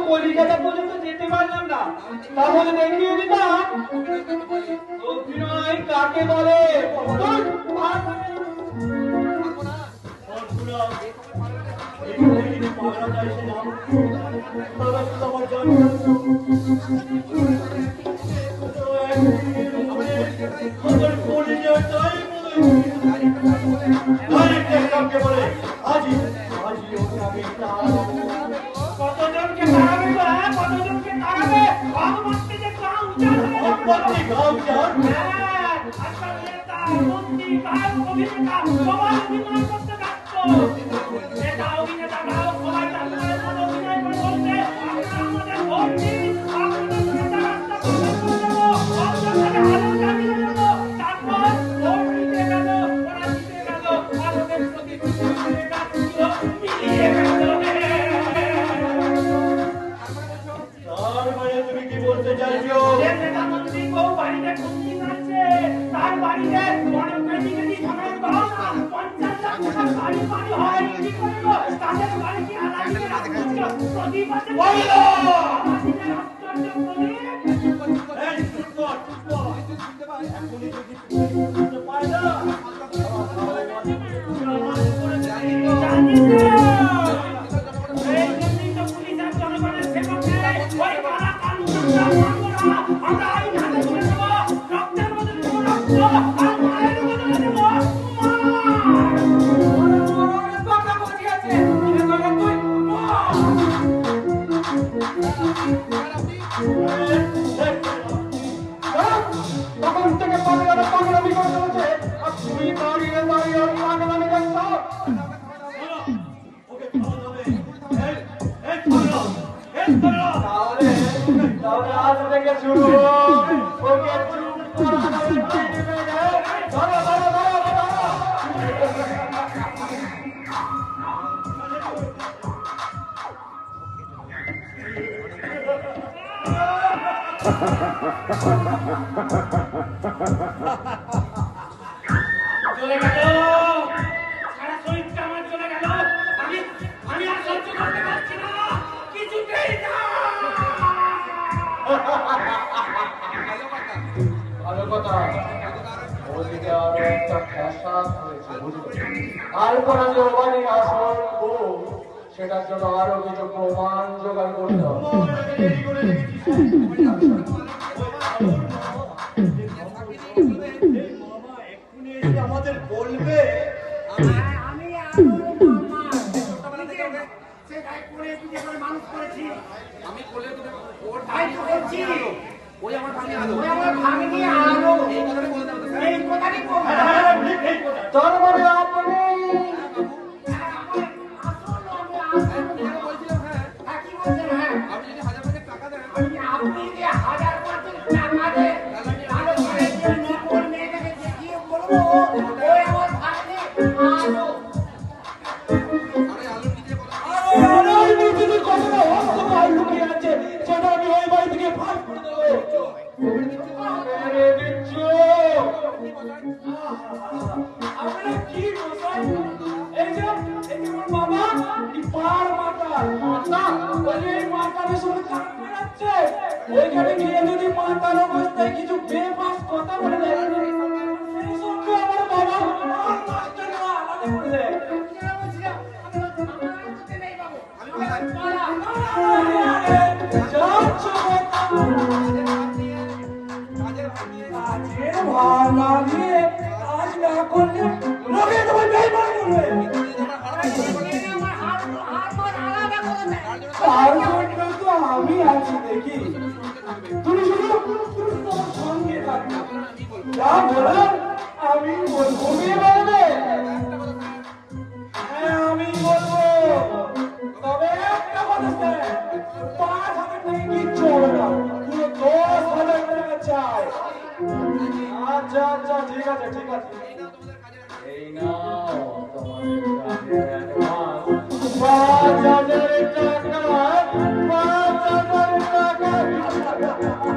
কলিকাতা পর্যন্ত যেতে পারলাম না, তাহলে দেখিয়ে দিতাম অভিনয় কাকে বলে। কতজনকে তাড়াবে গো, হ্যাঁ? কতজনকে তাড়াবে? ভগবতকে যে গাঁ উজাড় হয়ে যাবে। হ্যাঁ, আজকাল নেতা, মন্ত্রী, গায়ক, অভিনেতা সবাই অভিনয় করতে ব্যস্ত। নেতা, অভিনেতা, গায়ক সবাই তাদের মতো অভিনয় করে বলছে, আপনারা আমাদের ভোট দিন, আপনাদের নেতা রাস্তা বন্ধ করে দেবো, আপনাদের আলো জ্বালিয়ে দেবো। তারপর ভোট দিতে গেল, ওরা জিতে গেল, আর ওদের প্রতিশ্রুতি মিলিয়ে গেল। তুমি কি বলতে চাইছো? নেতামন্ত্রী বউ বাড়িতে খুঁজি নাচছে, তার বাড়িতে অনেক মেডিকেলি ধনের গহনা 50 লাখ টাকার বাড়ি বাড়ি হয় কি করে গো? তাদের বাড়ি কি আলাদা রাখছো? প্রদীপ আছে বলো আমাদের আশ্চর্য প্রদীপ। এই চুপ কর, চুপ কর। এখনই যদি বুঝতে পারে না জানি না এই জন্যই তো পুলিশ আর জনগণের সেবক নেই। ওই কালা কানুনটা মানবো না, আমরা আইন হাতে তুলে নেব, রক্তের বদলে দেবো রক্ত, আর মায়ের বদলে দেবো মা। বাবা বসিয়েছে, তুই মা। তখন থেকে পাগলামি পাগলামি করে চলেছে, আর তুমি দাঁড়িয়ে দাঁড়িয়ে পাগলামি করছো। ওকে খাওয়া যাবে। এই ছাড়ো, এই ছাড়ো। তাহলে আজ থেকে শুরু ওকে চুপ করানোর বাইরে বেড়ে ধরো ধরো ধরো ধরো। চলে গেল, সারা শরীরটা আমার চলে গেল। আমি আর সহ্য করতে পারছি না, কিছুতেই না। ভালো কথা, ওদিকে আরো একটা ফ্যাসাদ হয়েছে বুঝলো। আর করা যে ওবানি আসল ও, সেটার জন্য আরো কিছু প্রমাণ জোগাড় করতে হবে। আমাদের বলবে আমি আদর মামা সেটাই করে পিঠে করে মানুষ করেছি। আমি কোলে ওর ভাই তো বলছি, ওই আমার ভাগ্নি আলো, এই কথাটাই বলতে হবে। এই কথাটাই বলতে হবে। তার মানে আপনি আপনি যে 1000 টাকা দেন, তাহলে নকল মেয়েটাকে দেখিয়ে বলবো ওই আমার ভাগ্নি আলো। আরে নিজেদের কথাটা অন্তরায় লুকিয়ে আছে, সেটা আমি ওই বাড়ি থেকে ফাঁস করে দেবো। মেরে দিচ্ছ আমরা কি মশাই? এই যে আমার বাবা কি পার মাতাল মাতা বলে এই মাতালের সঙ্গে কান মেলাচ্ছে। ওইখানে গিয়ে যদি মাতাল অবস্থায় কিছু বেফাস কথা বলে দেয়, সেই সঙ্গে আমার বাবা নষ্ট না আলাদা করে দেয়। যাচ্ছ কাজের ভাড়া দিয়ে কাজ না করলে লোকে তোমার বেইমান করবে। তার জন্য তো আমি আছি দেখি, তুমি শুধু তোমার সঙ্গে থাকবে, যা বলার আমি বলবো। তুমি বলবে? হ্যাঁ আমি বলবো, তবে একটা কথা স্যার, 5,000 টাকা কিচ্ছু হবে না, পুরো 10,000 টাকা চাই। আচ্ছা আচ্ছা ঠিক আছে ঠিক আছে এই নাও তোমাদের কাজের অ্যাডভান্স 5,000 টাকা 5,000 টাকা